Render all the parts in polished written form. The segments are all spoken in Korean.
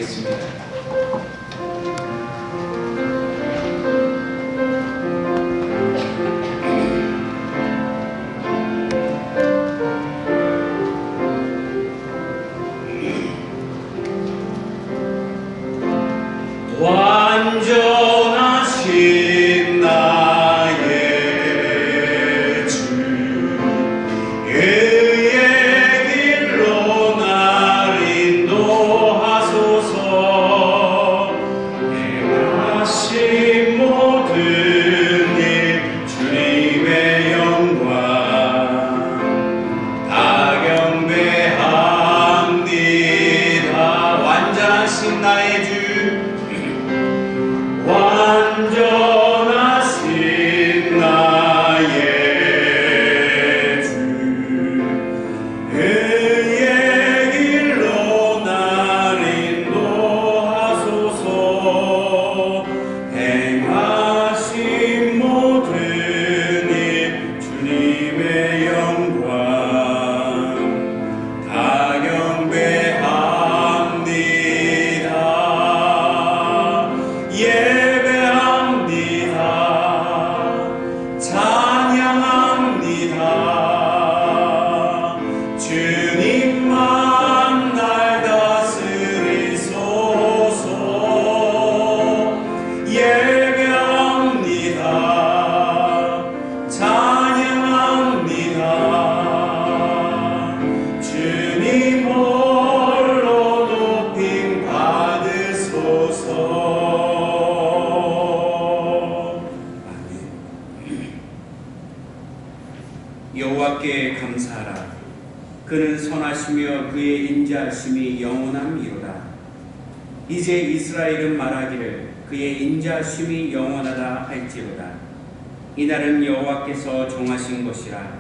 드리겠습니다. 완전하신 나의 주 그의 길로 날 인도하소서. 행하신 모든 일 주님의 영광 다 경배합니다. 완전하신 나의 주 완전하신 나의 주 그의 길로 날 인도하소서. 행하신 모든 일 주님의 영광 다 경배합니다. 찬양합니다. 주님만 날 다스리소서. 예배합니다. 찬양합니다. 주님 홀로 높임 받으소서. 여호와께 감사하라. 그는 선하시며 그의 인자하심이 영원함이로다. 이제 이스라엘은 말하기를 그의 인자하심이 영원하다 할지로다. 이날은 여호와께서 정하신 것이라.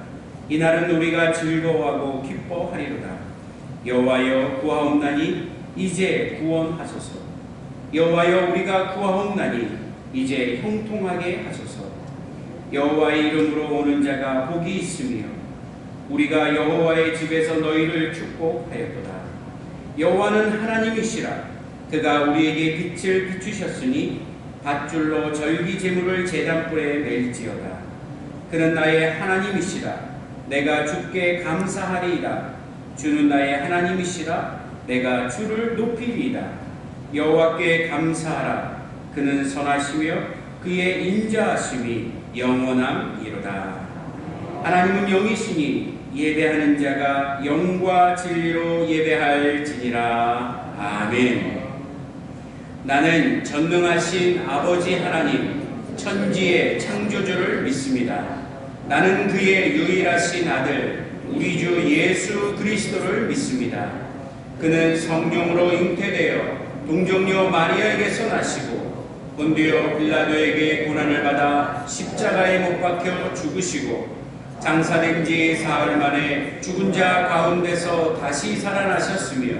이날은 우리가 즐거워하고 기뻐하리로다. 여호와여 구하옵나니 이제 구원하소서. 여호와여 우리가 구하옵나니 이제 형통하게 하소서. 여호와의 이름으로 오는 자가 복이 있으며 우리가 여호와의 집에서 너희를 축복하였도다. 여호와는 하나님이시라. 그가 우리에게 빛을 비추셨으니 밧줄로 절기 제물을 제단불에 맬지어다. 그는 나의 하나님이시라. 내가 주께 감사하리이다. 주는 나의 하나님이시라. 내가 주를 높이리이다. 여호와께 감사하라. 그는 선하시며 그의 인자하심이 영원함이로다. 하나님은 영이시니 예배하는 자가 영과 진리로 예배할지니라. 아멘. 나는 전능하신 아버지 하나님 천지의 창조주를 믿습니다. 나는 그의 유일하신 아들 우리 주 예수 그리스도를 믿습니다. 그는 성령으로 잉태되어 동정녀 마리아에게서 나시고 본디오 빌라도에게 고난을 받아 십자가에 못 박혀 죽으시고 장사된 지 사흘 만에 죽은 자 가운데서 다시 살아나셨으며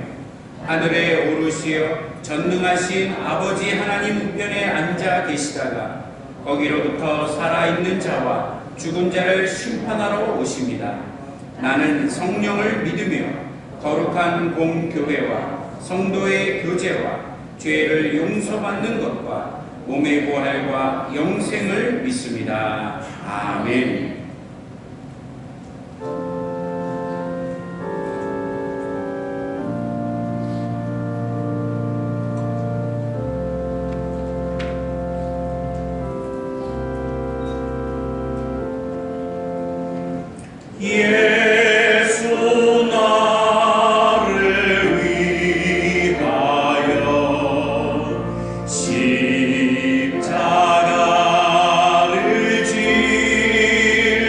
하늘에 오르시어 전능하신 아버지 하나님 우편에 앉아 계시다가 거기로부터 살아있는 자와 죽은 자를 심판하러 오십니다. 나는 성령을 믿으며 거룩한 공교회와 성도의 교제와 죄를 용서받는 것과 몸의 부활과 영생을 믿습니다. 아멘. 예수 나를 위하여 십자가를 질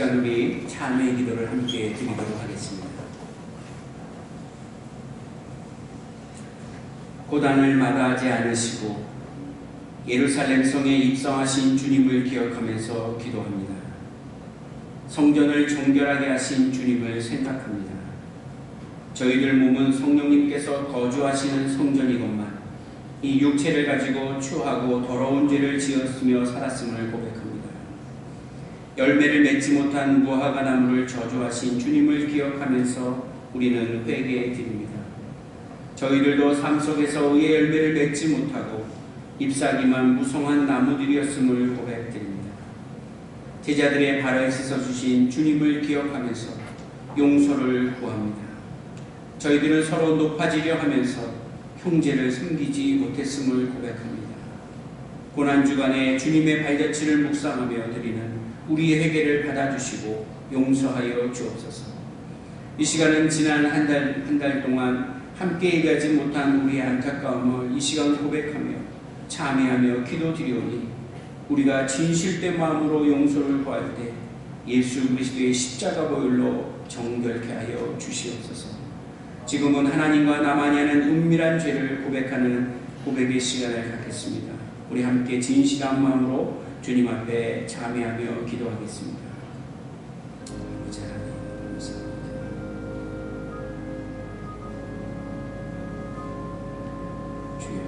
시간 우리 찬양의 기도를 함께 드리도록 하겠습니다. 고단을 마다하지 않으시고 예루살렘 성에 입성하신 주님을 기억하면서 기도합니다. 성전을 정결하게 하신 주님을 생각합니다. 저희들 몸은 성령님께서 거주하시는 성전이건만 이 육체를 가지고 추하고 더러운 죄를 지었으며 살았음을 고백합니다. 열매를 맺지 못한 무화과 나무를 저주하신 주님을 기억하면서 우리는 회개해 드립니다. 저희들도 삶 속에서 의의 열매를 맺지 못하고 잎사귀만 무성한 나무들이었음을 고백드립니다. 제자들의 발을 씻어주신 주님을 기억하면서 용서를 구합니다. 저희들은 서로 높아지려 하면서 형제를 섬기지 못했음을 고백합니다. 고난주간에 주님의 발자취를 묵상하며 드리는 우리의 회개를 받아주시고 용서하여 주옵소서. 이 시간은 지난 한 달 동안 함께 얘기하지 못한 우리의 안타까움을 이 시간 고백하며 참회하며 기도드리오니 우리가 진실된 마음으로 용서를 구할 때 예수 그리스도의 십자가 보혈로 정결케 하여 주시옵소서. 지금은 하나님과 나만이 하는 은밀한 죄를 고백하는 고백의 시간을 갖겠습니다. 우리 함께 진실한 마음으로 주님 앞에 참회하며 기도하겠습니다. 아버지 하나님 감사합니다. 주여,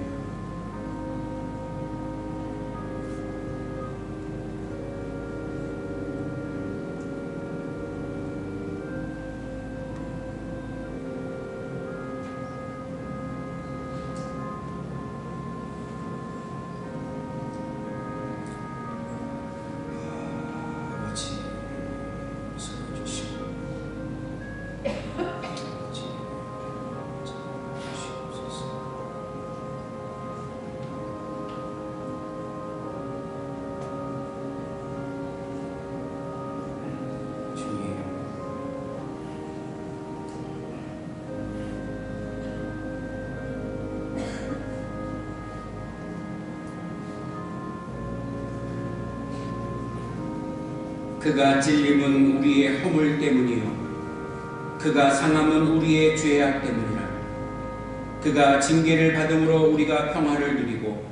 그가 찔림은 우리의 허물 때문이요 그가 상함은 우리의 죄악 때문이라. 그가 징계를 받음으로 우리가 평화를 누리고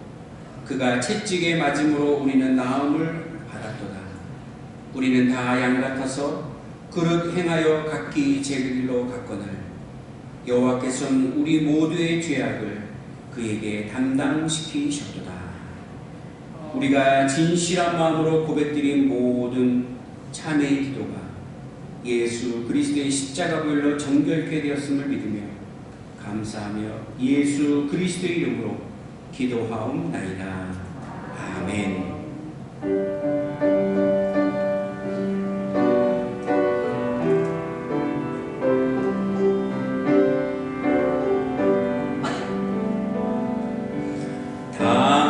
그가 채찍에 맞음으로 우리는 나음을 받았도다. 우리는 다 양 같아서 그릇 행하여 각기 제 길로 갔거늘 여호와께서는 우리 모두의 죄악을 그에게 담당시키셨도다. 우리가 진실한 마음으로 고백드린 모든 참회의 기도가 예수 그리스도의 십자가 보혈로 정결케 되었음을 믿으며 감사하며 예수 그리스도의 이름으로 기도하옵나이다. 아멘.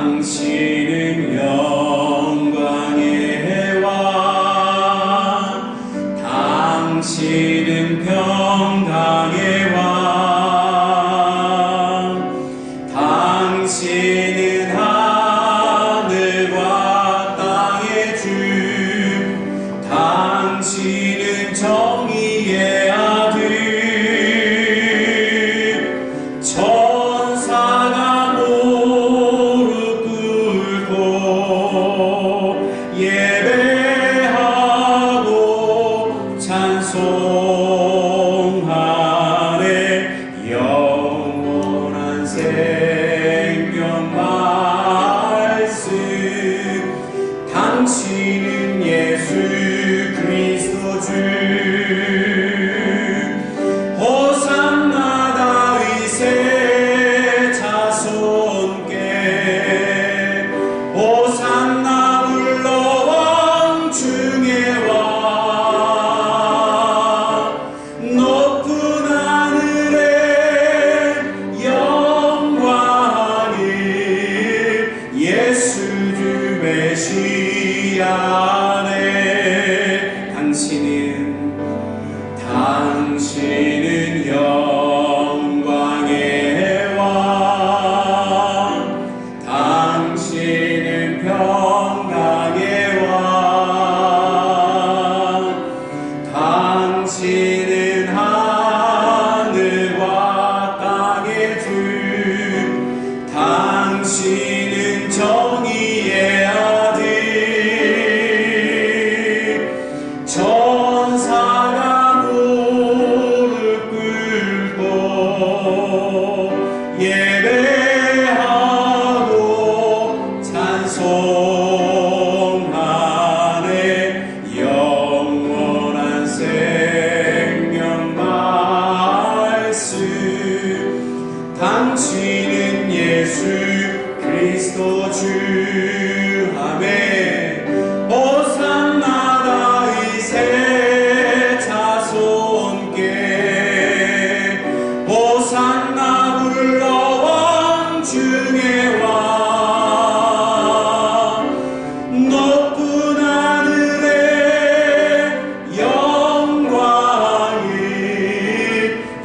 당신은 영광의 왕, 당신은 평강의 왕, 당신은 하늘과 땅의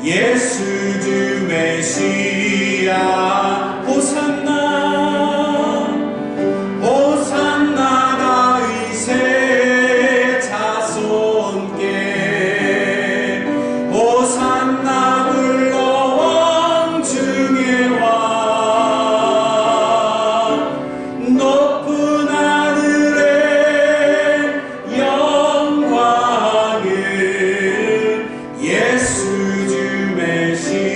예수 주 메시아 호산나 호산나 다윗의 자손께 호산나 불러 왕 중의 왕 높은 하늘의 영광을 예수 주 메시아네.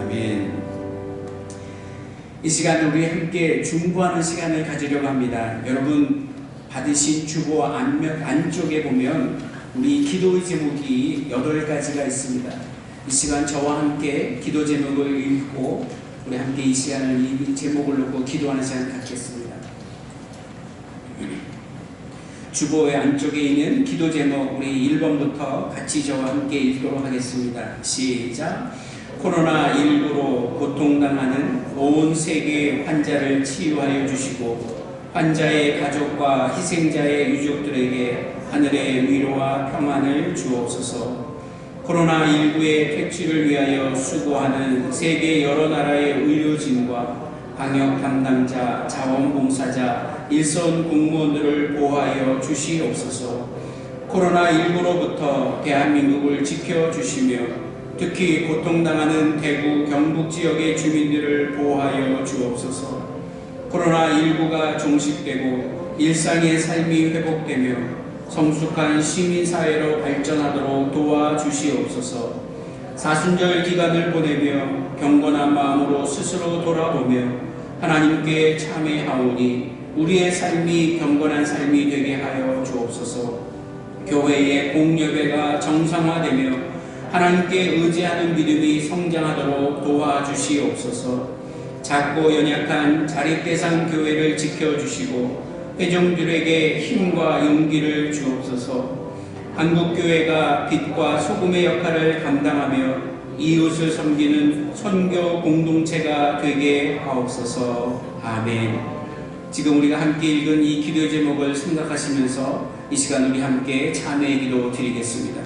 아멘. 이 시간 우리 함께 중보하는 시간을 가지려고 합니다. 여러분 받으신 주보 안쪽에 보면 우리 기도의 제목이 8가지가 있습니다. 이 시간 저와 함께 기도 제목을 읽고 우리 함께 이 시간을 이 제목을 놓고 기도하는 시간을 갖겠습니다. 주보의 안쪽에 있는 기도 제목 우리 1번부터 같이 저와 함께 읽도록 하겠습니다. 시작. 코로나19로 고통당하는 온 세계의 환자를 치유하여 주시고 환자의 가족과 희생자의 유족들에게 하늘의 위로와 평안을 주옵소서. 코로나19의 퇴치를 위하여 수고하는 세계 여러 나라의 의료진과 방역 담당자, 자원봉사자, 일선 공무원들을 보호하여 주시옵소서. 코로나19로부터 대한민국을 지켜주시며 특히 고통당하는 대구, 경북 지역의 주민들을 보호하여 주옵소서. 코로나19가 종식되고 일상의 삶이 회복되며 성숙한 시민사회로 발전하도록 도와주시옵소서. 사순절 기간을 보내며 경건한 마음으로 스스로 돌아보며 하나님께 참회하오니 우리의 삶이 경건한 삶이 되게 하여 주옵소서. 교회의 공예배가 정상화되며 하나님께 의지하는 믿음이 성장하도록 도와주시옵소서. 작고 연약한 자립대상 교회를 지켜주시고 회중들에게 힘과 용기를 주옵소서. 한국교회가 빛과 소금의 역할을 감당하며 이웃을 섬기는 선교 공동체가 되게 하옵소서. 아멘. 지금 우리가 함께 읽은 이 기도 제목을 생각하시면서 이 시간 우리 함께 찬양의 기도 드리겠습니다.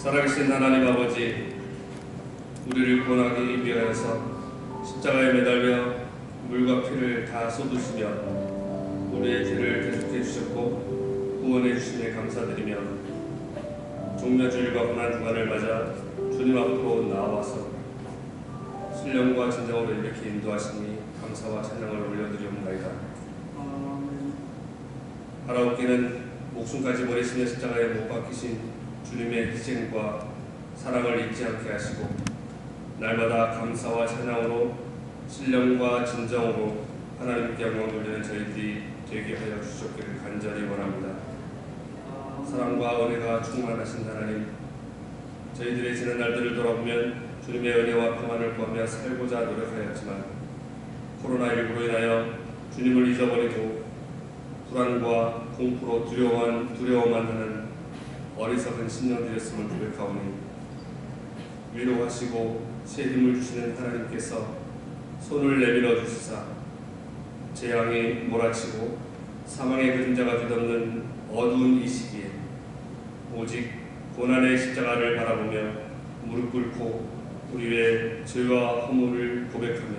살아계신 하나님 아버지, 우리를 구원하기 위하여서 십자가에 매달려 물과 피를 다 쏟으시며 우리의 죄를 대속해 주셨고 구원해 주심에 감사드리며 종려주일과 고난주간을 맞아 주님 앞으로 나와서 신령과 진정으로 이렇게 인도하시니 감사와 찬양을 올려드리옵나이다. 하나님께는 목숨까지 버리시며 십자가에 못 박히신 주님의 희생과 사랑을 잊지 않게 하시고 날마다 감사와 찬양으로 신령과 진정으로 하나님께 영광 돌리는 저희들이 되게 하여 주셨기를 간절히 원합니다. 사랑과 은혜가 충만하신 하나님, 저희들의 지난 날들을 돌아보면 주님의 은혜와 평안을 구하며 살고자 노력하였지만 코로나19로 인하여 주님을 잊어버리고 불안과 공포로 두려워만 하는 어리석은 신령들이었음을 고백하오니 위로하시고 새 힘을 주시는 하나님께서 손을 내밀어 주시사 재앙이 몰아치고 사망의 그림자가 뒤덮는 어두운 이 시기에 오직 고난의 십자가를 바라보며 무릎 꿇고 우리의 죄와 허물을 고백하며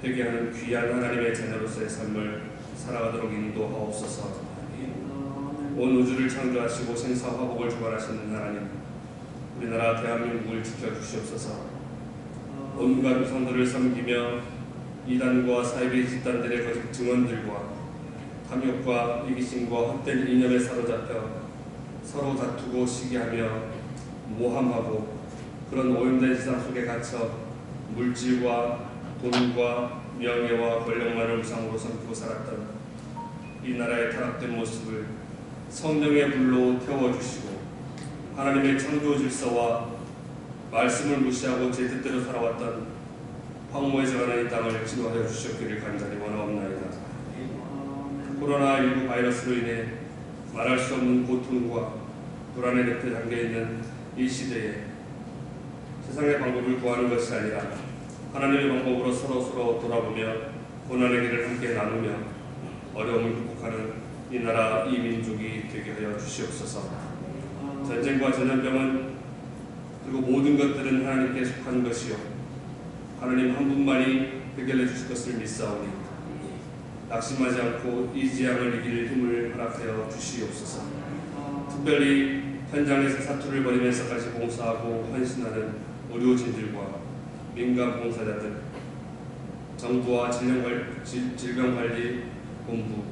회개하는 귀한 하나님의 자녀로서의 삶을 살아가도록 인도하옵소서. 온 우주를 창조하시고 생사 화복을 주관하시는 하나님, 우리나라 대한민국을 지켜주시옵소서. 온갖 우상들을 섬기며 이단과 사이비 집단들의 거짓 증언들과 탐욕과 이기심과 헛된 이념에 사로잡혀 서로 다투고 시기하며 모함하고 그런 오염된 세상 속에 갇혀 물질과 돈과 명예와 권력만을 우상으로 삼고 살았던 이 나라의 타락된 모습을 성령의 불로 태워주시고 하나님의 창조 질서와 말씀을 무시하고 제 뜻대로 살아왔던 황무에 정하는 이 땅을 지도하여 주셨기를 간절히 원하옵나이다. 코로나19 바이러스로 인해 말할 수 없는 고통과 불안의 늪에 잠겨있는 이 시대에 세상의 방법을 구하는 것이 아니라 하나님의 방법으로 서로 돌아보며 고난의 길을 함께 나누며 어려움을 극복하는 이 나라 이 민족이 되게 하여 주시옵소서. 전쟁과 전염병은 그리고 모든 것들은 하나님께 속한 것이요 하나님 한 분만이 해결해 주실 것을 믿사오니 낙심하지 않고 이 재앙을 이길 힘을 허락하여 주시옵소서. 특별히 현장에서 사투를 벌이면서까지 봉사하고 헌신하는 의료진들과 민간 봉사자들, 정부와 질병관리본부,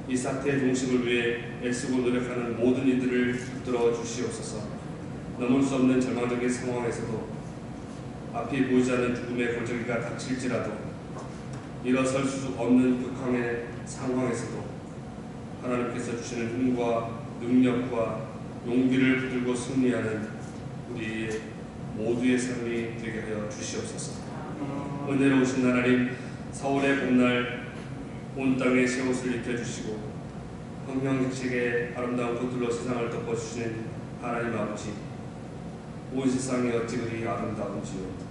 이 사태의 종식을 위해 애쓰고 노력하는 모든 이들을 붙들어 주시옵소서. 넘을 수 없는 절망적인 상황에서도 앞이 보이지 않는 죽음의 골짜기가 닥칠지라도 일어설 수 없는 극한의 상황에서도 하나님께서 주시는 힘과 능력과 용기를 붙들고 승리하는 우리 모두의 삶이 되게 하여 주시옵소서. 은혜로우신 하나님, 사월의 봄날 온 땅에 새 옷을 입혀주시고 형형색색의 아름다운 꽃들로 세상을 덮어주시는 하나님 아버지, 온 세상이 어찌 그리 아름다운지요.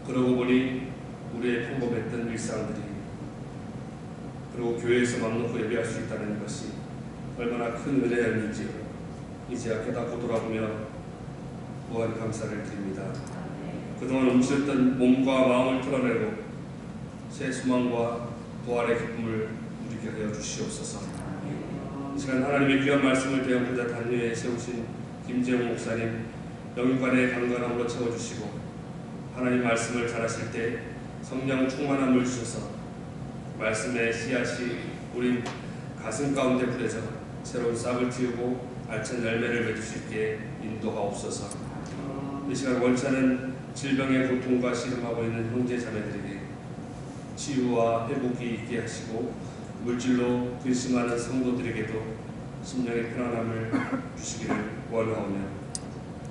그러고 보니 우리의 평범했던 일상들이 그리고 교회에서 맘 놓고 예배할 수 있다는 것이 얼마나 큰 은혜였는지 이제야 깨닫고 돌아보며 무한 감사를 드립니다. 그동안 움츠렸던 몸과 마음을 털어내고 새 소망과 부활의 기쁨을 누리게 하여 주시옵소서. 이 시간 하나님의 귀한 말씀을 대형보다 단위에 세우신 김재용 목사님 영육간의 강건함으로 채워주시고 하나님 말씀을 잘하실 때 성령 충만함을 주셔서 말씀의 씨앗이 우리 가슴 가운데 뿌려져 새로운 싹을 틔우고 알찬 열매를 맺을 수 있게 인도하옵소서. 이 시간 원찮은 질병의 고통과 씨름하고 있는 형제 자매들에게 치유와 회복이 있게 하시고 물질로 근심하는 성도들에게도 심령의 편안함을 주시기를 원하오며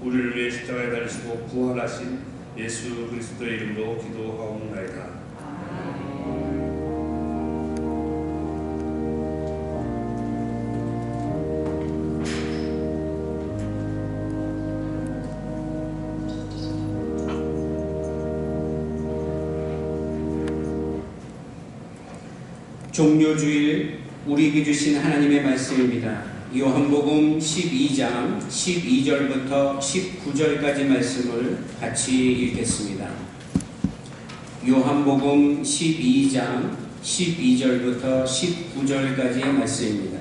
우리를 위해 십자가에 달리시고 부활하신 예수 그리스도의 이름으로 기도하옵나이다. 종료주일 우리에게 주신 하나님의 말씀입니다. 요한복음 12장 12절부터 19절까지 말씀을 같이 읽겠습니다. 요한복음 12장 12절부터 19절까지의 말씀입니다.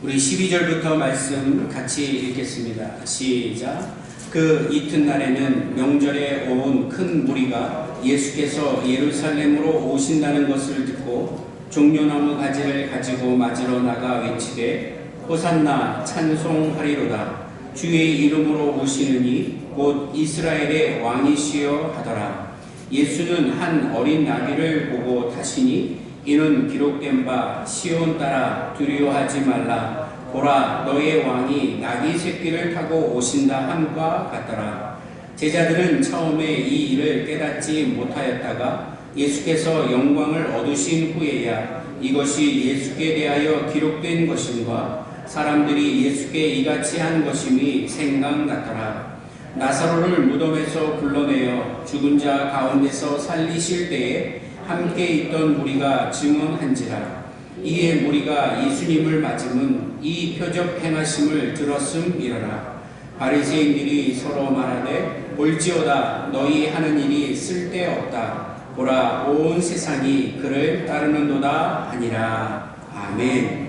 우리 12절부터 말씀 같이 읽겠습니다. 시작. 그 이튿날에는 명절에 온 큰 무리가 예수께서 예루살렘으로 오신다는 것을 듣고 종려나무 가지를 가지고 맞으러 나가 외치되 호산나 찬송하리로다. 주의 이름으로 오시느니 곧 이스라엘의 왕이시여 하더라. 예수는 한 어린 나귀를 보고 타시니 이는 기록된 바 시온 따라 두려워하지 말라. 보라, 너의 왕이 나귀 새끼를 타고 오신다 함과 같더라. 제자들은 처음에 이 일을 깨닫지 못하였다가 예수께서 영광을 얻으신 후에야 이것이 예수께 대하여 기록된 것임과 사람들이 예수께 이같이 한 것임이 생각났더라. 나사로를 무덤에서 불러내어 죽은 자 가운데서 살리실 때에 함께 있던 무리가 증언한지라. 이에 무리가 예수님을 맞음은 이 표적 행하심을 들었음이러라. 바리새인들이 서로 말하되 볼지어다 너희 하는 일이 쓸데없다. 보라 온 세상이 그를 따르는도다 하니라. 아멘.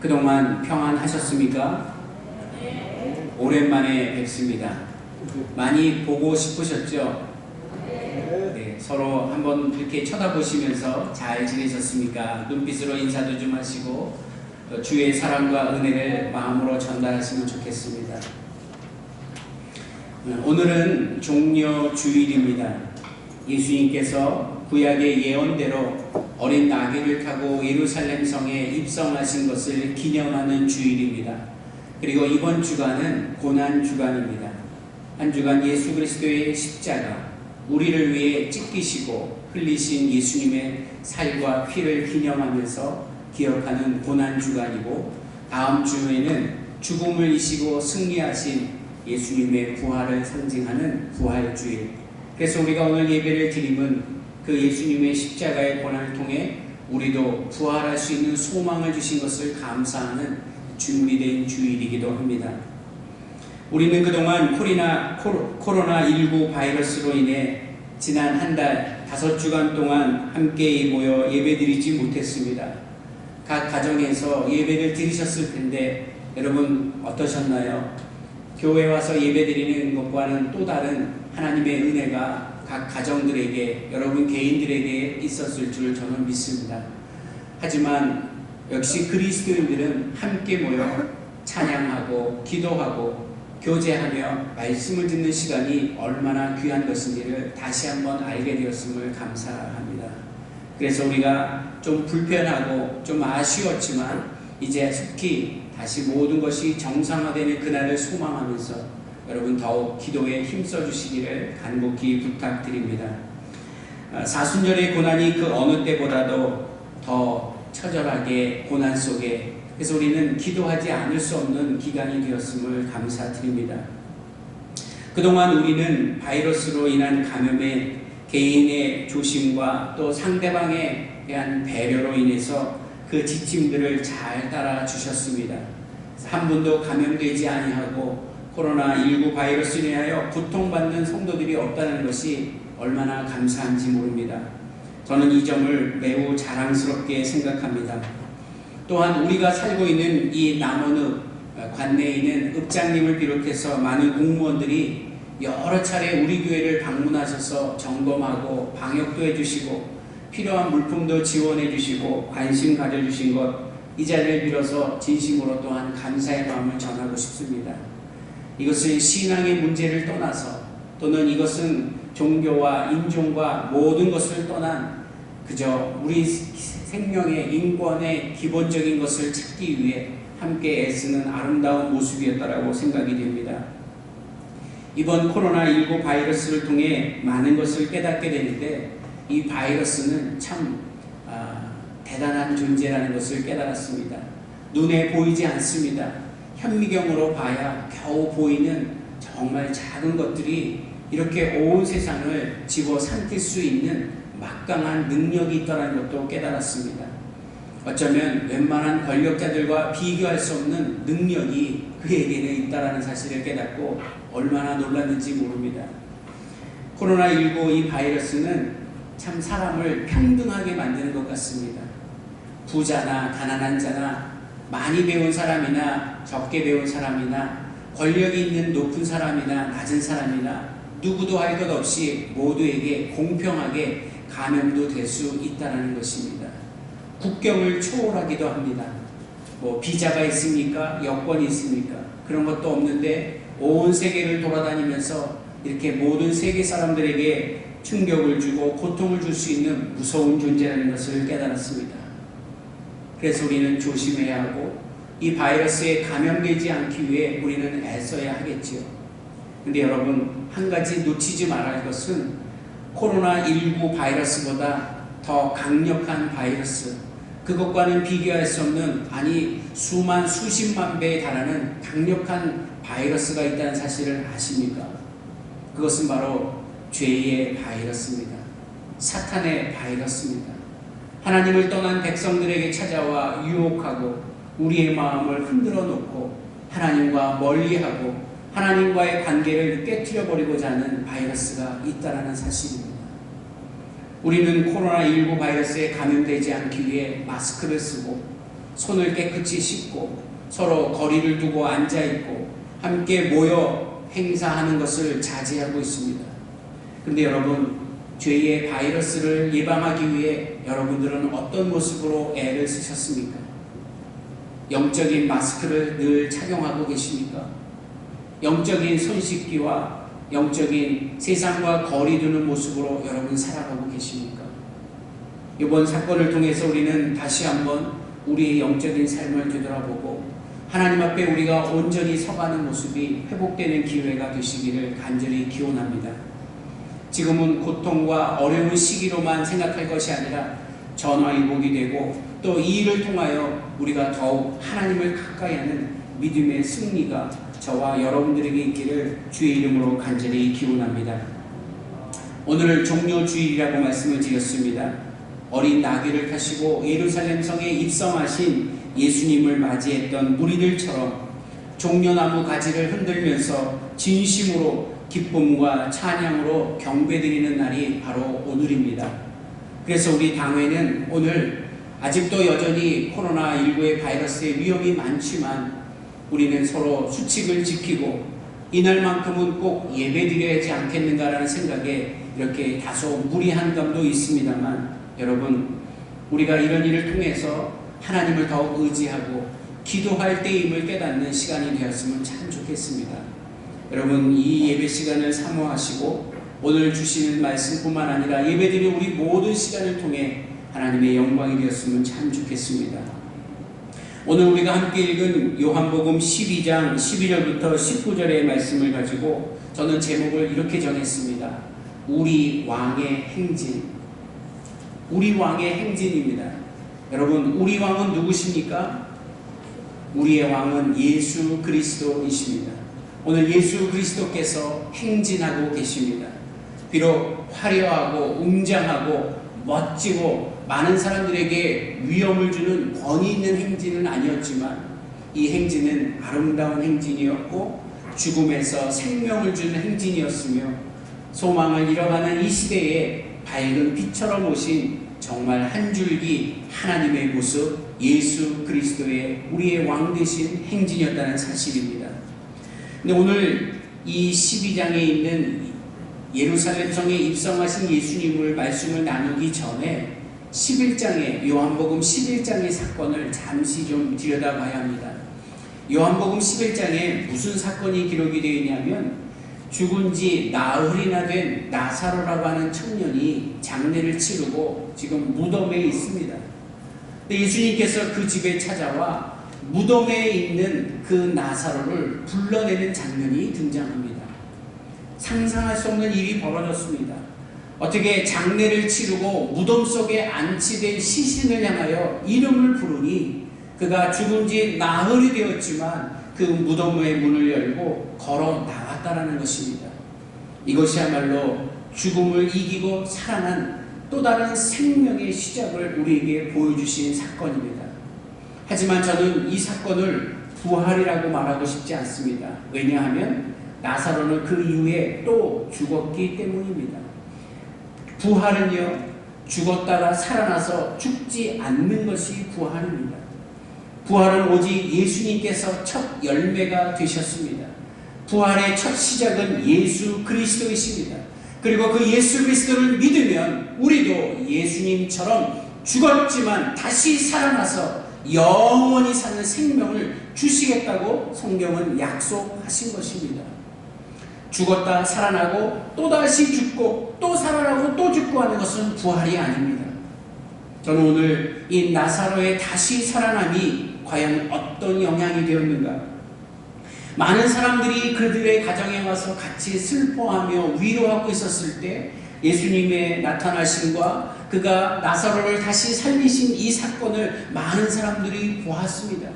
그동안 평안하셨습니까? 오랜만에 뵙습니다. 많이 보고 싶으셨죠? 네, 서로 한번 이렇게 쳐다보시면서 잘 지내셨습니까? 눈빛으로 인사도 좀 하시고 또 주의 사랑과 은혜를 마음으로 전달하시면 좋겠습니다. 오늘은 종려 주일입니다. 예수님께서 구약의 예언대로 어린 나귀를 타고 예루살렘 성에 입성하신 것을 기념하는 주일입니다. 그리고 이번 주간은 고난 주간입니다. 한 주간 예수 그리스도의 십자가, 우리를 위해 찢기시고 흘리신 예수님의 살과 피를 기념하면서 기억하는 고난 주간이고, 다음 주에는 죽음을 이기시고 승리하신 예수님의 부활을 상징하는 부활주일. 그래서 우리가 오늘 예배를 드림은 그 예수님의 십자가의 고난을 통해 우리도 부활할 수 있는 소망을 주신 것을 감사하는 준비된 주일이기도 합니다. 우리는 그동안 코로나19 바이러스로 인해 지난 한 달 5주간 동안 함께 모여 예배드리지 못했습니다. 각 가정에서 예배를 드리셨을 텐데 여러분 어떠셨나요? 교회 와서 예배드리는 것과는 또 다른 하나님의 은혜가 각 가정들에게, 여러분 개인들에게 있었을 줄 저는 믿습니다. 하지만 역시 그리스도인들은 함께 모여 찬양하고 기도하고 교제하며 말씀을 듣는 시간이 얼마나 귀한 것인지를 다시 한번 알게 되었음을 감사합니다. 그래서 우리가 좀 불편하고 좀 아쉬웠지만 이제 속히 다시 모든 것이 정상화되는 그날을 소망하면서 여러분 더욱 기도에 힘써 주시기를 간곡히 부탁드립니다. 사순절의 고난이 그 어느 때보다도 더 처절하게 고난 속에, 그래서 우리는 기도하지 않을 수 없는 기간이 되었음을 감사드립니다. 그동안 우리는 바이러스로 인한 감염에 개인의 조심과 또 상대방에 대한 배려로 인해서 그 지침들을 잘 따라 주셨습니다. 한 분도 감염되지 아니하고 코로나19 바이러스로 인하여 고통받는 성도들이 없다는 것이 얼마나 감사한지 모릅니다. 저는 이 점을 매우 자랑스럽게 생각합니다. 또한 우리가 살고 있는 이 남원읍 관내에 있는 읍장님을 비롯해서 많은 공무원들이 여러 차례 우리 교회를 방문하셔서 점검하고 방역도 해주시고 필요한 물품도 지원해 주시고 관심 가져주신 것, 이 자리를 빌어서 진심으로 또한 감사의 마음을 전하고 싶습니다. 이것은 신앙의 문제를 떠나서, 또는 이것은 종교와 인종과 모든 것을 떠난 그저 우리 생명의 인권의 기본적인 것을 찾기 위해 함께 애쓰는 아름다운 모습이었다고 생각이 됩니다. 이번 코로나19 바이러스를 통해 많은 것을 깨닫게 되는데, 이 바이러스는 참 대단한 존재라는 것을 깨달았습니다. 눈에 보이지 않습니다. 현미경으로 봐야 겨우 보이는 정말 작은 것들이 이렇게 온 세상을 집어삼킬 수 있는 막강한 능력이 있다는 것도 깨달았습니다. 어쩌면 웬만한 권력자들과 비교할 수 없는 능력이 그에게는 있다는 사실을 깨닫고 얼마나 놀랐는지 모릅니다. 코로나19 이 바이러스는 참 사람을 평등하게 만드는 것 같습니다. 부자나 가난한 자나 많이 배운 사람이나 적게 배운 사람이나 권력이 있는 높은 사람이나 낮은 사람이나 누구도 할 것 없이 모두에게 공평하게 감염도 될 수 있다는 것입니다. 국경을 초월하기도 합니다. 비자가 있습니까? 여권이 있습니까? 그런 것도 없는데 온 세계를 돌아다니면서 이렇게 모든 세계 사람들에게 충격을 주고 고통을 줄 수 있는 무서운 존재라는 것을 깨달았습니다. 그래서 우리는 조심해야 하고 이 바이러스에 감염되지 않기 위해 우리는 애써야 하겠지요. 근데 여러분, 한 가지 놓치지 말아야 할 것은 코로나19 바이러스보다 더 강력한 바이러스, 그것과는 비교할 수 없는, 아니 수만 수십만 배에 달하는 강력한 바이러스가 있다는 사실을 아십니까? 그것은 바로 죄의 바이러스입니다. 사탄의 바이러스입니다. 하나님을 떠난 백성들에게 찾아와 유혹하고 우리의 마음을 흔들어 놓고 하나님과 멀리하고 하나님과의 관계를 깨뜨려 버리고자 하는 바이러스가 있다는 사실입니다. 우리는 코로나19 바이러스에 감염되지 않기 위해 마스크를 쓰고 손을 깨끗이 씻고 서로 거리를 두고 앉아있고 함께 모여 행사하는 것을 자제하고 있습니다. 그런데 여러분, 죄의 바이러스를 예방하기 위해 여러분들은 어떤 모습으로 애를 쓰셨습니까? 영적인 마스크를 늘 착용하고 계십니까? 영적인 손 씻기와 영적인 세상과 거리 두는 모습으로 여러분 살아가고 계십니까? 이번 사건을 통해서 우리는 다시 한번 우리의 영적인 삶을 되돌아보고 하나님 앞에 우리가 온전히 서가는 모습이 회복되는 기회가 되시기를 간절히 기원합니다. 지금은 고통과 어려운 시기로만 생각할 것이 아니라 전화위복이 되고 또 이 일을 통하여 우리가 더욱 하나님을 가까이 하는 믿음의 승리가 저와 여러분들에게 있기를 주의 이름으로 간절히 기원합니다. 오늘 종료주일이라고 말씀을 드렸습니다. 어린 나귀를 타시고 예루살렘 성에 입성하신 예수님을 맞이했던 무리들처럼 종려나무 가지를 흔들면서 진심으로 기쁨과 찬양으로 경배드리는 날이 바로 오늘입니다. 그래서 우리 당회는 오늘 아직도 여전히 코로나19의 바이러스의 위험이 많지만 우리는 서로 수칙을 지키고 이날만큼은 꼭 예배드려야 하지 않겠는가라는 생각에 이렇게 다소 무리한 감도 있습니다만, 여러분, 우리가 이런 일을 통해서 하나님을 더욱 의지하고 기도할 때임을 깨닫는 시간이 되었으면 참 좋겠습니다. 여러분, 이 예배 시간을 사모하시고 오늘 주시는 말씀뿐만 아니라 예배드리는 우리 모든 시간을 통해 하나님의 영광이 되었으면 참 좋겠습니다. 오늘 우리가 함께 읽은 요한복음 12장 12절부터 19절의 말씀을 가지고 저는 제목을 이렇게 정했습니다. 우리 왕의 행진. 우리 왕의 행진입니다. 여러분, 우리 왕은 누구십니까? 우리의 왕은 예수 그리스도이십니다. 오늘 예수 그리스도께서 행진하고 계십니다. 비록 화려하고 웅장하고 멋지고 많은 사람들에게 위험을 주는 권위 있는 행진은 아니었지만 이 행진은 아름다운 행진이었고 죽음에서 생명을 주는 행진이었으며 소망을 잃어가는 이 시대에 밝은 빛처럼 오신 정말 한 줄기 하나님의 모습, 예수 그리스도의 우리의 왕 되신 행진이었다는 사실입니다. 근데 오늘 이 12장에 있는 예루살렘 성에 입성하신 예수님을 말씀을 나누기 전에 11장의 요한복음 11장의 사건을 잠시 좀 들여다봐야 합니다. 요한복음 11장에 무슨 사건이 기록이 되어 있냐면 죽은 지 나흘이나 된 나사로라고 하는 청년이 장례를 치르고 지금 무덤에 있습니다. 근데 예수님께서 그 집에 찾아와 무덤에 있는 그 나사로를 불러내는 장면이 등장합니다. 상상할 수 없는 일이 벌어졌습니다. 어떻게 장례를 치르고 무덤 속에 안치된 시신을 향하여 이름을 부르니 그가 죽은 지 나흘이 되었지만 그 무덤의 문을 열고 걸어 나갔다라는 것입니다. 이것이야말로 죽음을 이기고 살아난 또 다른 생명의 시작을 우리에게 보여주신 사건입니다. 하지만 저는 이 사건을 부활이라고 말하고 싶지 않습니다. 왜냐하면 나사로는 그 이후에 또 죽었기 때문입니다. 부활은요, 죽었다가 살아나서 죽지 않는 것이 부활입니다. 부활은 오직 예수님께서 첫 열매가 되셨습니다. 부활의 첫 시작은 예수 그리스도이십니다. 그리고 그 예수 그리스도를 믿으면 우리도 예수님처럼 죽었지만 다시 살아나서 영원히 사는 생명을 주시겠다고 성경은 약속하신 것입니다. 죽었다 살아나고 또다시 죽고 또 살아나고 또 죽고 하는 것은 부활이 아닙니다. 저는 오늘 이 나사로의 다시 살아남이 과연 어떤 영향이 되었는가? 많은 사람들이 그들의 가정에 와서 같이 슬퍼하며 위로하고 있었을 때 예수님의 나타나심과 그가 나사로를 다시 살리신 이 사건을 많은 사람들이 보았습니다.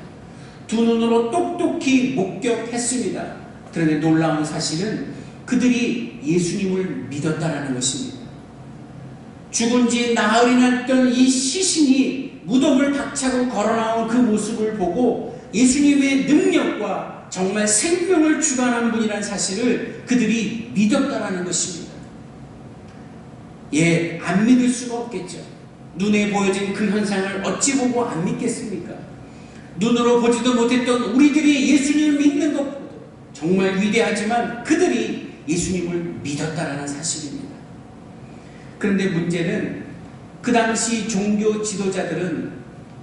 두 눈으로 똑똑히 목격했습니다. 그런데 놀라운 사실은 그들이 예수님을 믿었다라는 것입니다. 죽은 지 나흘이나 됐던 이 시신이 무덤을 박차고 걸어나온 그 모습을 보고 예수님의 능력과 정말 생명을 주관한 분이라는 사실을 그들이 믿었다라는 것입니다. 안 믿을 수가 없겠죠. 눈에 보여진 그 현상을 어찌 보고 안 믿겠습니까? 눈으로 보지도 못했던 우리들이 예수님을 믿는 것보다 정말 위대하지만 그들이 예수님을 믿었다라는 사실입니다. 그런데 문제는 그 당시 종교 지도자들은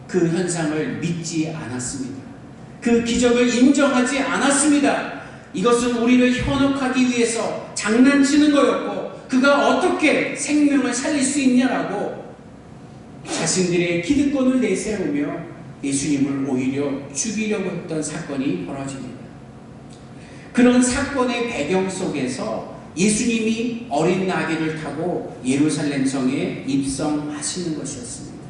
그 현상을 믿지 않았습니다. 그 기적을 인정하지 않았습니다. 이것은 우리를 현혹하기 위해서 장난치는 거였고 그가 어떻게 생명을 살릴 수 있냐라고 자신들의 기득권을 내세우며 예수님을 오히려 죽이려고 했던 사건이 벌어집니다. 그런 사건의 배경 속에서 예수님이 어린 나귀를 타고 예루살렘 성에 입성하시는 것이었습니다.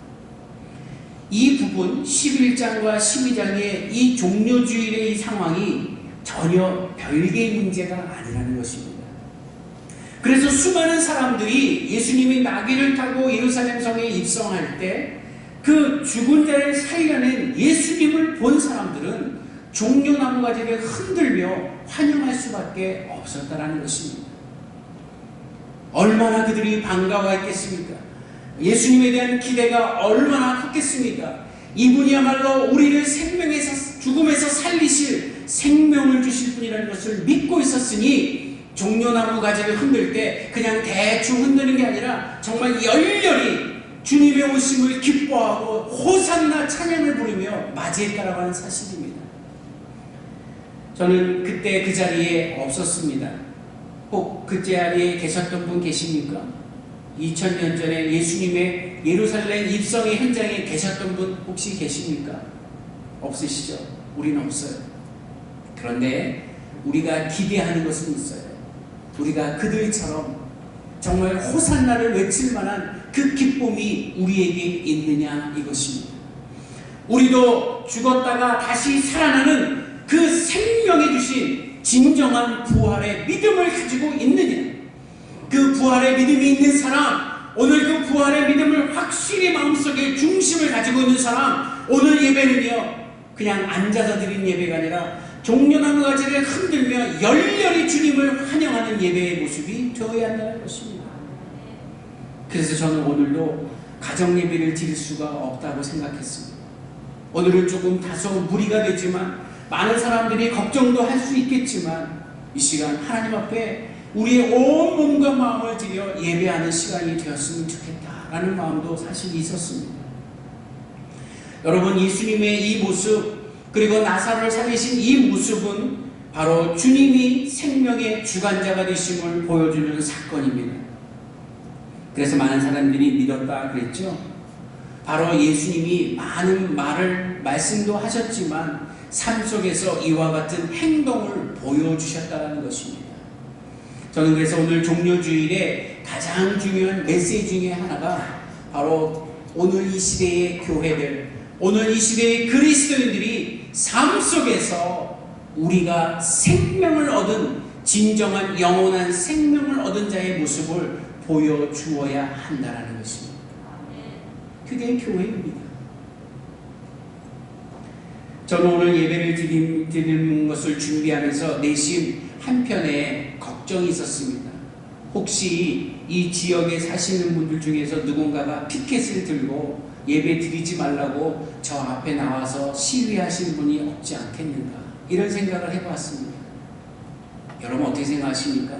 이 부분 11장과 12장의 이 종료주일의 이 상황이 전혀 별개의 문제가 아니라는 것입니다. 그래서 수많은 사람들이 예수님이 나귀를 타고 예루살렘 성에 입성할 때 그 죽은 자를 살려낸 예수님을 본 사람들은 종려나무 가지를 흔들며 환영할 수밖에 없었다라는 것입니다. 얼마나 그들이 반가워했겠습니까? 예수님에 대한 기대가 얼마나 컸겠습니까? 이분이야말로 우리를 생명에서 죽음에서 살리실 생명을 주실 분이라는 것을 믿고 있었으니 종려나무 가지를 흔들 때 그냥 대충 흔드는 게 아니라 정말 열렬히 주님의 오심을 기뻐하고 호산나 찬양을 부르며 맞이했다라고 하는 사실입니다. 저는 그때 그 자리에 없었습니다. 혹 그 자리에 계셨던 분 계십니까? 2000년 전에 예수님의 예루살렘 입성의 현장에 계셨던 분 혹시 계십니까? 없으시죠? 우리는 없어요. 그런데 우리가 기대하는 것은 있어요. 우리가 그들처럼 정말 호산나를 외칠 만한 그 기쁨이 우리에게 있느냐 이것입니다. 우리도 죽었다가 다시 살아나는 그 생명해 주신 진정한 부활의 믿음을 가지고 있느냐. 그 부활의 믿음이 있는 사람, 오늘 그 부활의 믿음을 확실히 마음속에 중심을 가지고 있는 사람, 오늘 예배는요 그냥 앉아서 드린 예배가 아니라 종려나무 가지를 흔들며 열렬히 주님을 환영하는 예배의 모습이 되어야 한다는 것입니다. 그래서 저는 오늘도 가정 예배를 드릴 수가 없다고 생각했습니다. 오늘은 조금 다소 무리가 되지만 많은 사람들이 걱정도 할 수 있겠지만 이 시간 하나님 앞에 우리의 온 몸과 마음을 들여 예배하는 시간이 되었으면 좋겠다라는 마음도 사실 있었습니다. 여러분, 예수님의 이 모습 그리고 나사로를 살리신 이 모습은 바로 주님이 생명의 주관자가 되심을 보여주는 사건입니다. 그래서 많은 사람들이 믿었다 그랬죠. 바로 예수님이 많은 말씀도 하셨지만 삶 속에서 이와 같은 행동을 보여주셨다는 것입니다. 저는 그래서 오늘 종료주일에 가장 중요한 메시지 중에 하나가 바로 오늘 이 시대의 교회들, 오늘 이 시대의 그리스도인들이 삶 속에서 우리가 생명을 얻은 진정한 영원한 생명을 얻은 자의 모습을 보여주어야 한다는 것입니다. 그게 교회입니다. 저는 오늘 예배를 드리는 것을 준비하면서 내심 한편에 걱정이 있었습니다. 혹시 이 지역에 사시는 분들 중에서 누군가가 피켓을 들고 예배 드리지 말라고 저 앞에 나와서 시위하시는 분이 없지 않겠는가, 이런 생각을 해봤습니다. 여러분 어떻게 생각하십니까?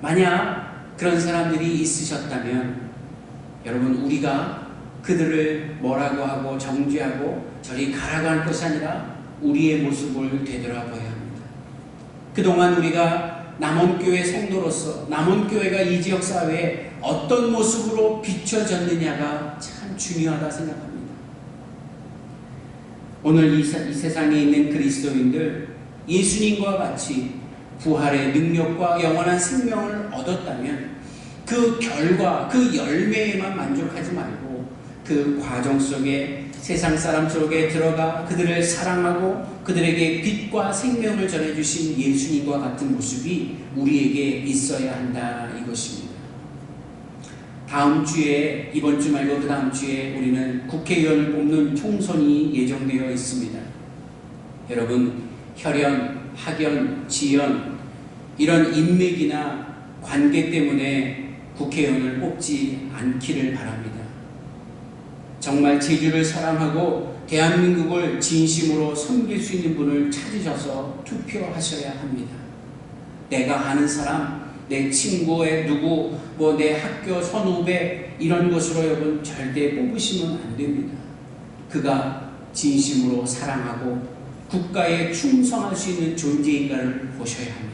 만약 그런 사람들이 있으셨다면 여러분, 우리가 그들을 뭐라고 하고 정죄하고 저리 가라고 할 것이 아니라 우리의 모습을 되돌아봐야 합니다. 그동안 우리가 남원교회 성도로서 남원교회가 이 지역 사회에 어떤 모습으로 비춰졌느냐가 참 중요하다 생각합니다. 오늘 이 세상에 있는 그리스도인들, 예수님과 같이 부활의 능력과 영원한 생명을 얻었다면 그 결과, 그 열매에만 만족하지 말고 그 과정 속에 세상 사람 속에 들어가 그들을 사랑하고 그들에게 빛과 생명을 전해주신 예수님과 같은 모습이 우리에게 있어야 한다 이것입니다. 다음 주에, 이번 주 말고 그 다음 주에 우리는 국회의원을 뽑는 총선이 예정되어 있습니다. 여러분, 혈연, 학연, 지연 이런 인맥이나 관계 때문에 국회의원을 뽑지 않기를 바랍니다. 정말 제주를 사랑하고 대한민국을 진심으로 섬길 수 있는 분을 찾으셔서 투표하셔야 합니다. 내가 아는 사람, 내 친구의 누구, 내 학교 선후배 이런 것으로 여러분 절대 뽑으시면 안 됩니다. 그가 진심으로 사랑하고 국가에 충성할 수 있는 존재인가를 보셔야 합니다.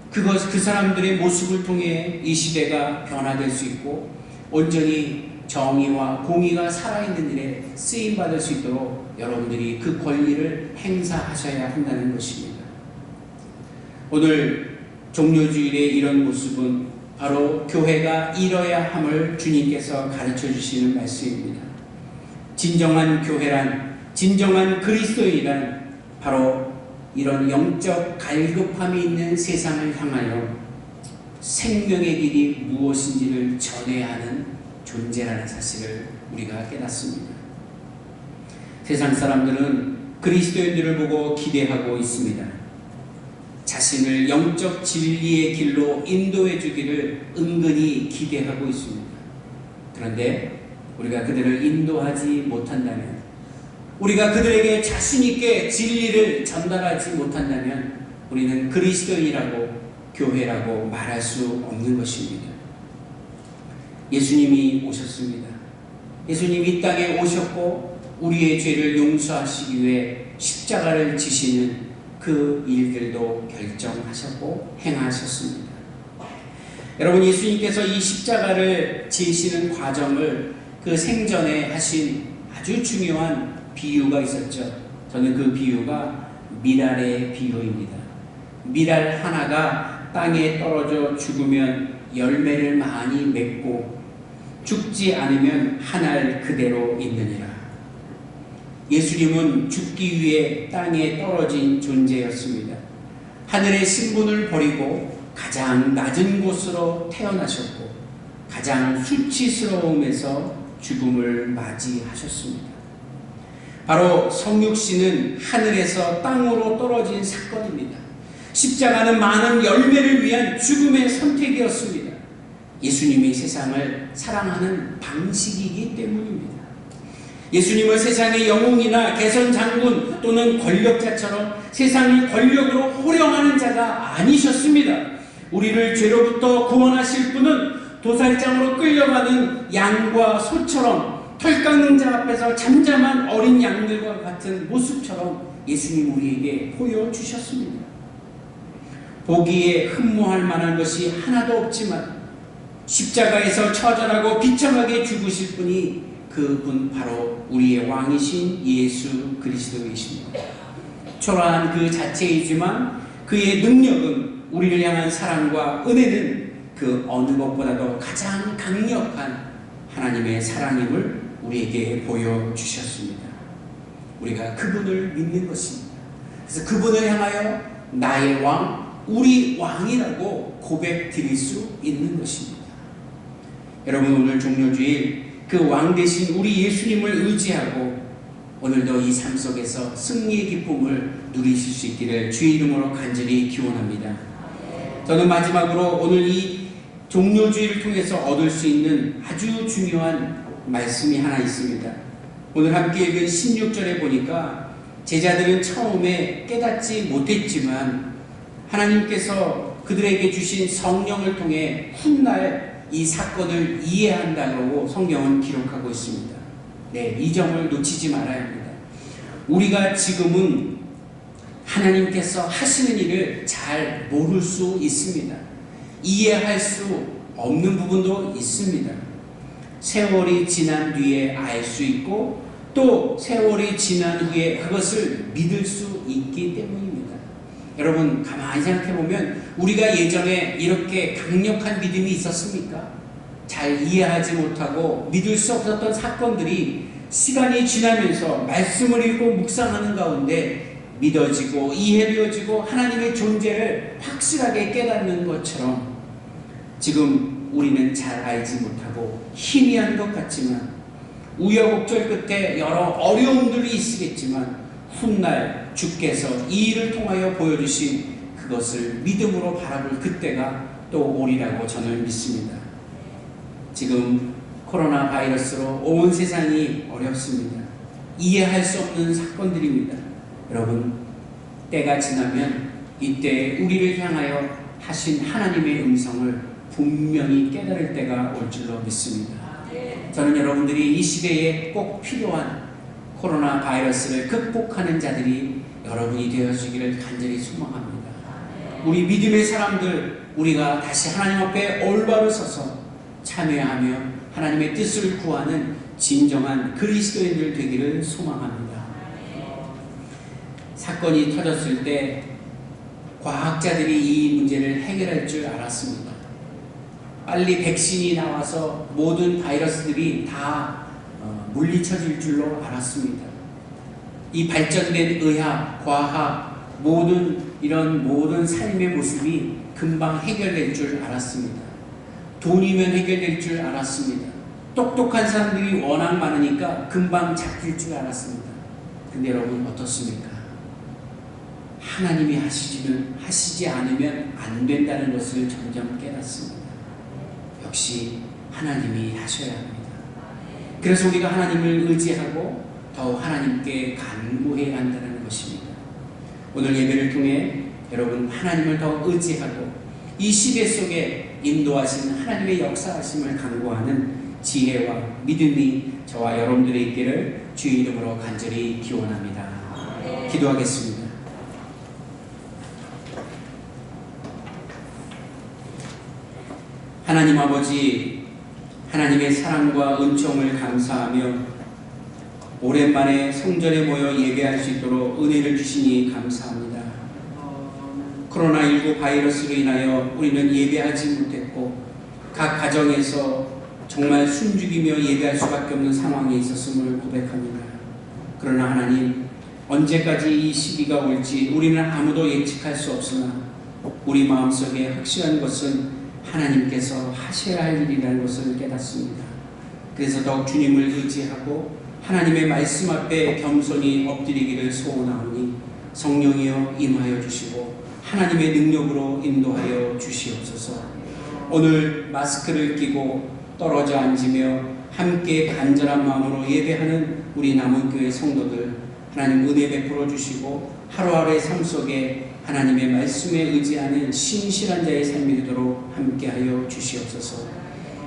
그 사람들의 모습을 통해 이 시대가 변화될 수 있고 온전히 정의와 공의가 살아있는 일에 쓰임받을 수 있도록 여러분들이 그 권리를 행사하셔야 한다는 것입니다. 오늘 종료주일의 이런 모습은 바로 교회가 이뤄야 함을 주님께서 가르쳐 주시는 말씀입니다. 진정한 교회란, 진정한 그리스도인이란 바로 이런 영적 갈급함이 있는 세상을 향하여 생명의 길이 무엇인지를 전해야 하는 존재라는 사실을 우리가 깨닫습니다. 세상 사람들은 그리스도인들을 보고 기대하고 있습니다. 자신을 영적 진리의 길로 인도해 주기를 은근히 기대하고 있습니다. 그런데 우리가 그들을 인도하지 못한다면, 우리가 그들에게 자신있게 진리를 전달하지 못한다면 우리는 그리스도인이라고 교회라고 말할 수 없는 것입니다. 예수님이 오셨습니다. 예수님이 이 땅에 오셨고 우리의 죄를 용서하시기 위해 십자가를 지시는 그 일들도 결정하셨고 행하셨습니다. 여러분, 예수님께서 이 십자가를 지시는 과정을 그 생전에 하신 아주 중요한 비유가 있었죠. 저는 그 비유가 미랄의 비유입니다. 미랄 하나가 땅에 떨어져 죽으면 열매를 많이 맺고 죽지 않으면 한 알 그대로 있느니라. 예수님은 죽기 위해 땅에 떨어진 존재였습니다. 하늘의 신분을 버리고 가장 낮은 곳으로 태어나셨고 가장 수치스러움에서 죽음을 맞이하셨습니다. 바로 성육신은 하늘에서 땅으로 떨어진 사건입니다. 십자가는 많은 열매를 위한 죽음의 선택이었습니다. 예수님이 세상을 사랑하는 방식이기 때문입니다. 예수님은 세상의 영웅이나 개선 장군 또는 권력자처럼 세상을 권력으로 호령하는 자가 아니셨습니다. 우리를 죄로부터 구원하실 분은 도살장으로 끌려가는 양과 소처럼 털 깎는 자 앞에서 잠잠한 어린 양들과 같은 모습처럼 예수님 우리에게 보여주셨습니다. 보기에 흠모할 만한 것이 하나도 없지만 십자가에서 처절하고 비참하게 죽으실 분이 그분 바로 우리의 왕이신 예수 그리스도이십니다. 초라한 그 자체이지만 그의 능력은 우리를 향한 사랑과 은혜는 그 어느 것보다도 가장 강력한 하나님의 사랑임을 우리에게 보여주셨습니다. 우리가 그분을 믿는 것입니다. 그래서 그분을 향하여 나의 왕, 우리 왕이라고 고백 드릴 수 있는 것입니다. 여러분, 오늘 종료주일 그 왕 대신 우리 예수님을 의지하고 오늘도 이 삶 속에서 승리의 기쁨을 누리실 수 있기를 주의 이름으로 간절히 기원합니다. 저는 마지막으로 오늘 이 종료주일을 통해서 얻을 수 있는 아주 중요한 말씀이 하나 있습니다. 오늘 함께 읽은 16절에 보니까 제자들은 처음에 깨닫지 못했지만 하나님께서 그들에게 주신 성령을 통해 훗날 이 사건을 이해한다고 성경은 기록하고 있습니다. 네, 이 점을 놓치지 말아야 합니다. 우리가 지금은 하나님께서 하시는 일을 잘 모를 수 있습니다. 이해할 수 없는 부분도 있습니다. 세월이 지난 뒤에 알 수 있고 또 세월이 지난 후에 그것을 믿을 수 있기 때문입니다. 여러분, 가만히 생각해보면 우리가 예전에 이렇게 강력한 믿음이 있었습니까? 잘 이해하지 못하고 믿을 수 없었던 사건들이 시간이 지나면서 말씀을 읽고 묵상하는 가운데 믿어지고 이해되어지고 하나님의 존재를 확실하게 깨닫는 것처럼 지금 우리는 잘 알지 못하고 희미한 것 같지만 우여곡절 끝에 여러 어려움들이 있으겠지만 훗날 주께서 이 일을 통하여 보여주신 그것을 믿음으로 바라볼 그때가 또 오리라고 저는 믿습니다. 지금 코로나 바이러스로 온 세상이 어렵습니다. 이해할 수 없는 사건들입니다. 여러분, 때가 지나면 이때 우리를 향하여 하신 하나님의 음성을 분명히 깨달을 때가 올 줄로 믿습니다. 저는 여러분들이 이 시대에 꼭 필요한 코로나 바이러스를 극복하는 자들이 여러분이 되어주기를 간절히 소망합니다. 우리 믿음의 사람들, 우리가 다시 하나님 앞에 올바로 서서 참여하며 하나님의 뜻을 구하는 진정한 그리스도인들 되기를 소망합니다. 사건이 터졌을 때 과학자들이 이 문제를 해결할 줄 알았습니다. 빨리 백신이 나와서 모든 바이러스들이 다 물리쳐질 줄로 알았습니다. 이 발전된 의학, 과학, 모든 삶의 모습이 금방 해결될 줄 알았습니다. 돈이면 해결될 줄 알았습니다. 똑똑한 사람들이 워낙 많으니까 금방 잡힐 줄 알았습니다. 근데 여러분 어떻습니까? 하나님이 하시지 않으면 안 된다는 것을 점점 깨닫습니다. 역시 하나님이 하셔야 합니다. 그래서 우리가 하나님을 의지하고 더욱 하나님께 간구해야 한다는 것입니다. 오늘 예배를 통해 여러분 하나님을 더 의지하고 이 시대 속에 인도하신 하나님의 역사하심을 간구하는 지혜와 믿음이 저와 여러분들의 있기를 주의 이름으로 간절히 기원합니다. 기도하겠습니다. 하나님 아버지, 하나님의 사랑과 은총을 감사하며 오랜만에 성전에 모여 예배할 수 있도록 은혜를 주시니 감사합니다. 코로나19 바이러스로 인하여 우리는 예배하지 못했고 각 가정에서 정말 숨죽이며 예배할 수밖에 없는 상황에 있었음을 고백합니다. 그러나 하나님, 언제까지 이 시기가 올지 우리는 아무도 예측할 수 없으나 우리 마음속에 확실한 것은 하나님께서 하셔야 할 일이라는 것을 깨닫습니다. 그래서 더욱 주님을 의지하고 하나님의 말씀 앞에 겸손히 엎드리기를 소원하오니 성령이여 임하여 주시고 하나님의 능력으로 인도하여 주시옵소서. 오늘 마스크를 끼고 떨어져 앉으며 함께 간절한 마음으로 예배하는 우리 남은교회 성도들, 하나님 은혜 베풀어 주시고 하루하루의 삶 속에 하나님의 말씀에 의지하는 신실한 자의 삶이 되도록 함께하여 주시옵소서.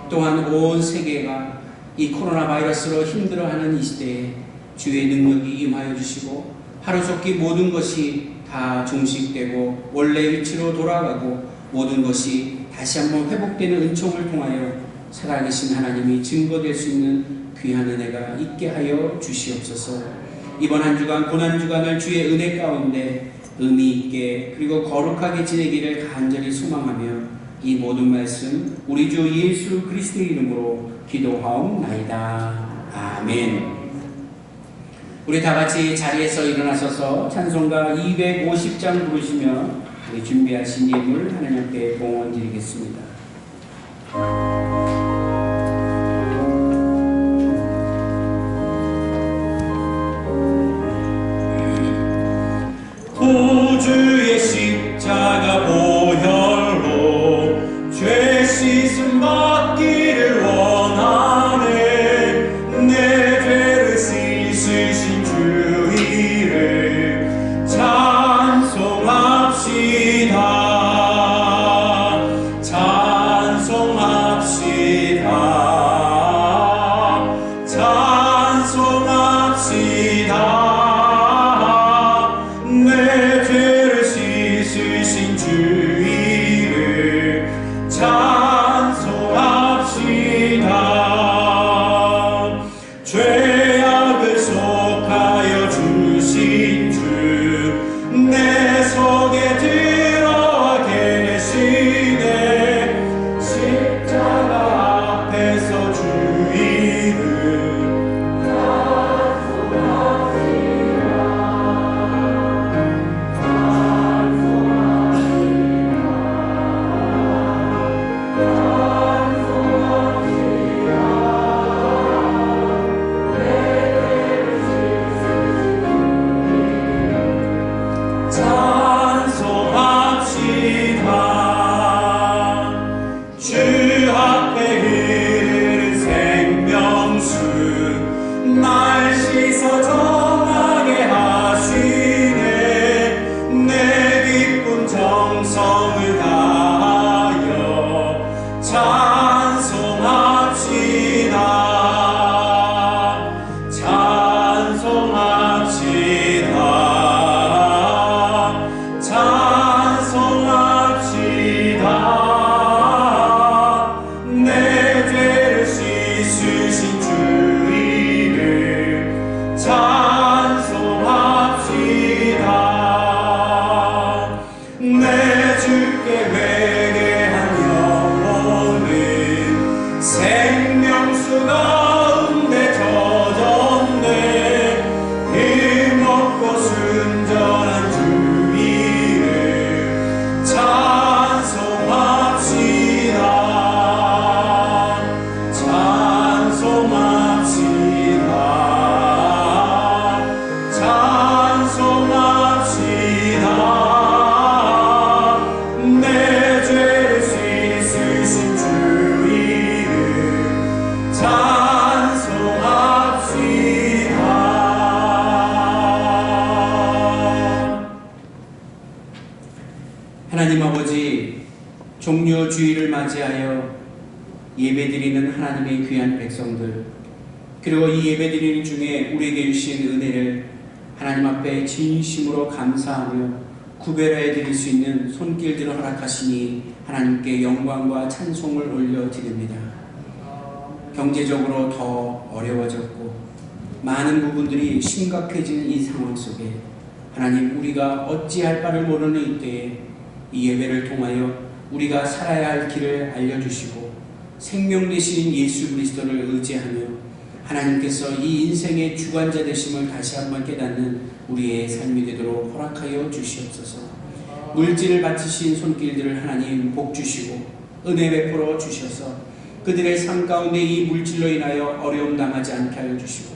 또한 온 세계가 이 코로나 바이러스로 힘들어하는 이 시대에 주의 능력이 임하여 주시고 하루속히 모든 것이 다 종식되고 원래 위치로 돌아가고 모든 것이 다시 한번 회복되는 은총을 통하여 살아계신 하나님이 증거될 수 있는 귀한 은혜가 있게 하여 주시옵소서. 이번 한 주간 고난주간을 주의 은혜 가운데 의미 있게 그리고 거룩하게 지내기를 간절히 소망하며 이 모든 말씀 우리 주 예수 그리스도의 이름으로 기도하옵나이다. 아멘. 우리 다같이 자리에서 일어나셔서 찬송가 250장 부르시며 우리 준비하신 예물 하나님 앞에 봉헌 드리겠습니다. 구주의 십자가 보혈로 죄 씻음 받기를 원하네. 내 죄를 씻으신 주 이름 찬송합시다. 찬송합시다. 찬송합시다. 내 죄를 씻으신 주 이름 찬송합시다. 죄악을 속하여 주신 주 내 속에 들어와 하나님 아버지, 종료주의를 맞이하여 예배드리는 하나님의 귀한 백성들, 그리고 이 예배드리는 중에 우리에게 주신 은혜를 하나님 앞에 진심으로 감사하며 구별해 드릴 수 있는 손길들을 허락하시니 하나님께 영광과 찬송을 올려드립니다. 경제적으로 더 어려워졌고 많은 부분들이 심각해지는 이 상황 속에 하나님, 우리가 어찌할 바를 모르는 이때에 이 예배를 통하여 우리가 살아야 할 길을 알려주시고 생명 되신 예수 그리스도를 의지하며 하나님께서 이 인생의 주관자 되심을 다시 한번 깨닫는 우리의 삶이 되도록 허락하여 주시옵소서. 물질을 바치신 손길들을 하나님 복 주시고 은혜 베풀어 주셔서 그들의 삶 가운데 이 물질로 인하여 어려움 당하지 않게 하여 주시고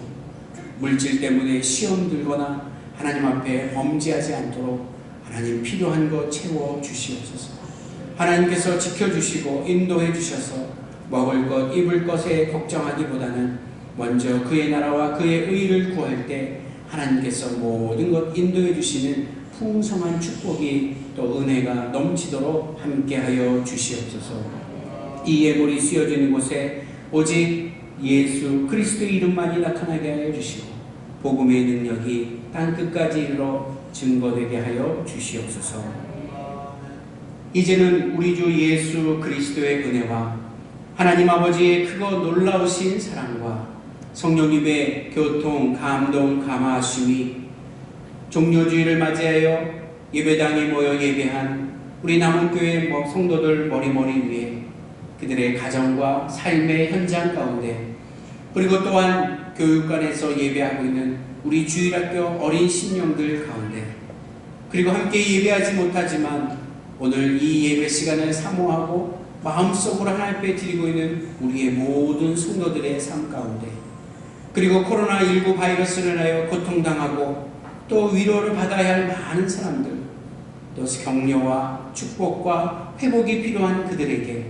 물질 때문에 시험 들거나 하나님 앞에 범죄하지 않도록 하나님 필요한 것 채워 주시옵소서. 하나님께서 지켜주시고 인도해 주셔서 먹을 것 입을 것에 걱정하기보다는 먼저 그의 나라와 그의 의를 구할 때 하나님께서 모든 것 인도해 주시는 풍성한 축복이 또 은혜가 넘치도록 함께하여 주시옵소서. 이 예물이 쓰여지는 곳에 오직 예수 그리스도의 이름만이 나타나게 하여 주시고 복음의 능력이 땅끝까지 이르러 증거되게 하여 주시옵소서. 이제는 우리 주 예수 그리스도의 은혜와 하나님 아버지의 크고 놀라우신 사랑과 성령님의 교통, 감동, 감화하심이 종료주의를 맞이하여 예배당에 모여 예배한 우리 남은교회 성도들 머리머리 위에 그들의 가정과 삶의 현장 가운데 그리고 또한 교육관에서 예배하고 있는 우리 주일학교 어린 신령들 가운데 그리고 함께 예배하지 못하지만 오늘 이 예배 시간을 사모하고 마음속으로 하나님 앞에 드리고 있는 우리의 모든 성도들의 삶 가운데 그리고 코로나19 바이러스로 인하여 고통당하고 또 위로를 받아야 할 많은 사람들 또 격려와 축복과 회복이 필요한 그들에게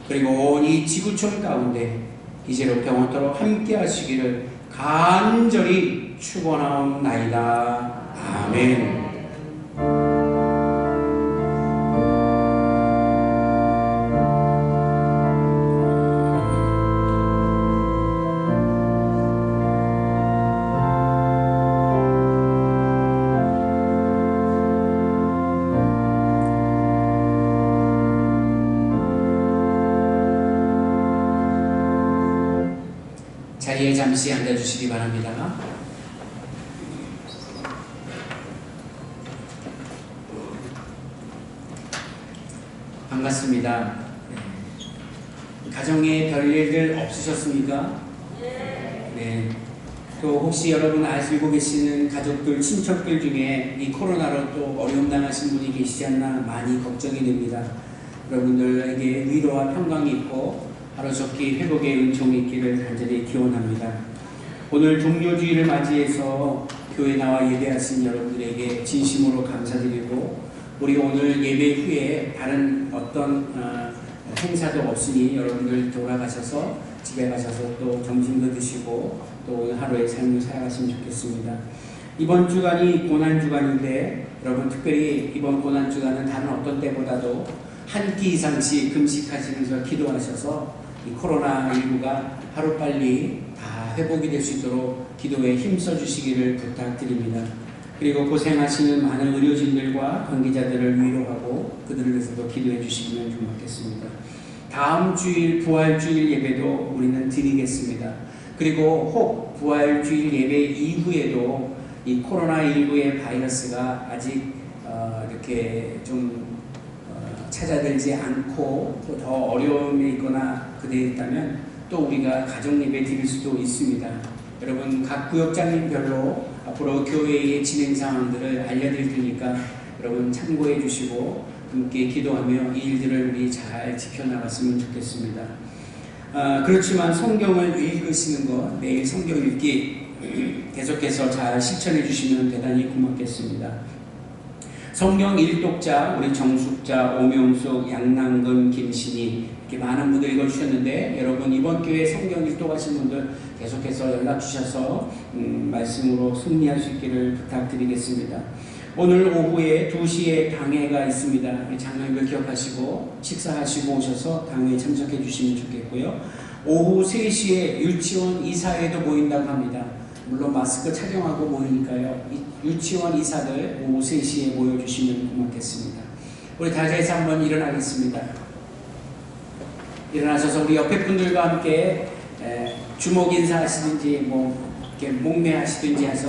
그리고 온 이 지구촌 가운데 이제로부터 영원토록 함께 하시기를 간절히 축원하옵나이다. 아멘. 자리에 잠시 앉아주시기 바랍니다. 반갑습니다. 가정에 별일들 없으셨습니까? 네. 또 혹시 여러분 알고 계시는 가족들, 친척들 중에 이 코로나로 또 어려움 당하신 분이 계시지 않나 많이 걱정이 됩니다. 여러분들에게 위로와 평강이 있고 하루속히 회복의 은총이 있기를 간절히 기원합니다. 오늘 종료주의를 맞이해서 교회 나와 예배하신 여러분들에게 진심으로 감사드리고 우리 오늘 예배 후에 다른 어떤 행사도 없으니 여러분들 돌아가셔서 집에 가셔서 또 점심도 드시고 또 오늘 하루의 삶을 살아가시면 좋겠습니다. 이번 주간이 고난주간인데 여러분 특별히 이번 고난주간은 다른 어떤 때보다도 한 끼 이상씩 금식하시면서 기도하셔서 이 코로나19가 하루빨리 다 회복이 될 수 있도록 기도에 힘써 주시기를 부탁드립니다. 그리고 고생하시는 많은 의료진들과 관계자들을 위로하고 그들을 위해서도 기도해 주시면 좋겠습니다. 다음 주일 부활주일 예배도 우리는 드리겠습니다. 그리고 혹 부활주일 예배 이후에도 이 코로나19의 바이러스가 아직 이렇게 좀 찾아들지 않고 또 더 어려움이 있거나 그대에 있다면 또 우리가 가정 예배 드릴 수도 있습니다. 여러분 각 구역장님별로 앞으로 교회의 진행 상황들을 알려드릴 테니까 여러분 참고해 주시고 함께 기도하며 이 일들을 우리 잘 지켜나갔으면 좋겠습니다. 그렇지만 성경을 읽으시는 것, 매일 성경 읽기 계속해서 잘 실천해 주시면 대단히 고맙겠습니다. 성경 일독자 우리 정숙자, 오명숙, 양남근, 김신희 이렇게 많은 분들 읽어주셨는데 여러분 이번 교회 성경 일독하신 분들 계속해서 연락 주셔서 말씀으로 승리할 수 있기를 부탁드리겠습니다. 오늘 오후에 2시에 당회가 있습니다. 우리 장로님들 기억하시고 식사하시고 오셔서 당회에 참석해 주시면 좋겠고요. 오후 3시에 유치원 이사회도 모인다고 합니다. 물론 마스크 착용하고 모이니까요. 유치원 이사들 오후 3시에 모여주시면 고맙겠습니다. 우리 다자에서 한번 일어나겠습니다. 일어나셔서 우리 옆에 분들과 함께 주목 인사하시든지 이렇게 목례하시든지 해서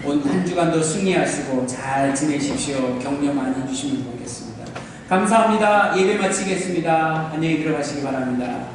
온 한 주간도 승리하시고 잘 지내십시오. 격려 많이 해주시면 좋겠습니다. 감사합니다. 예배 마치겠습니다. 안녕히 들어가시기 바랍니다.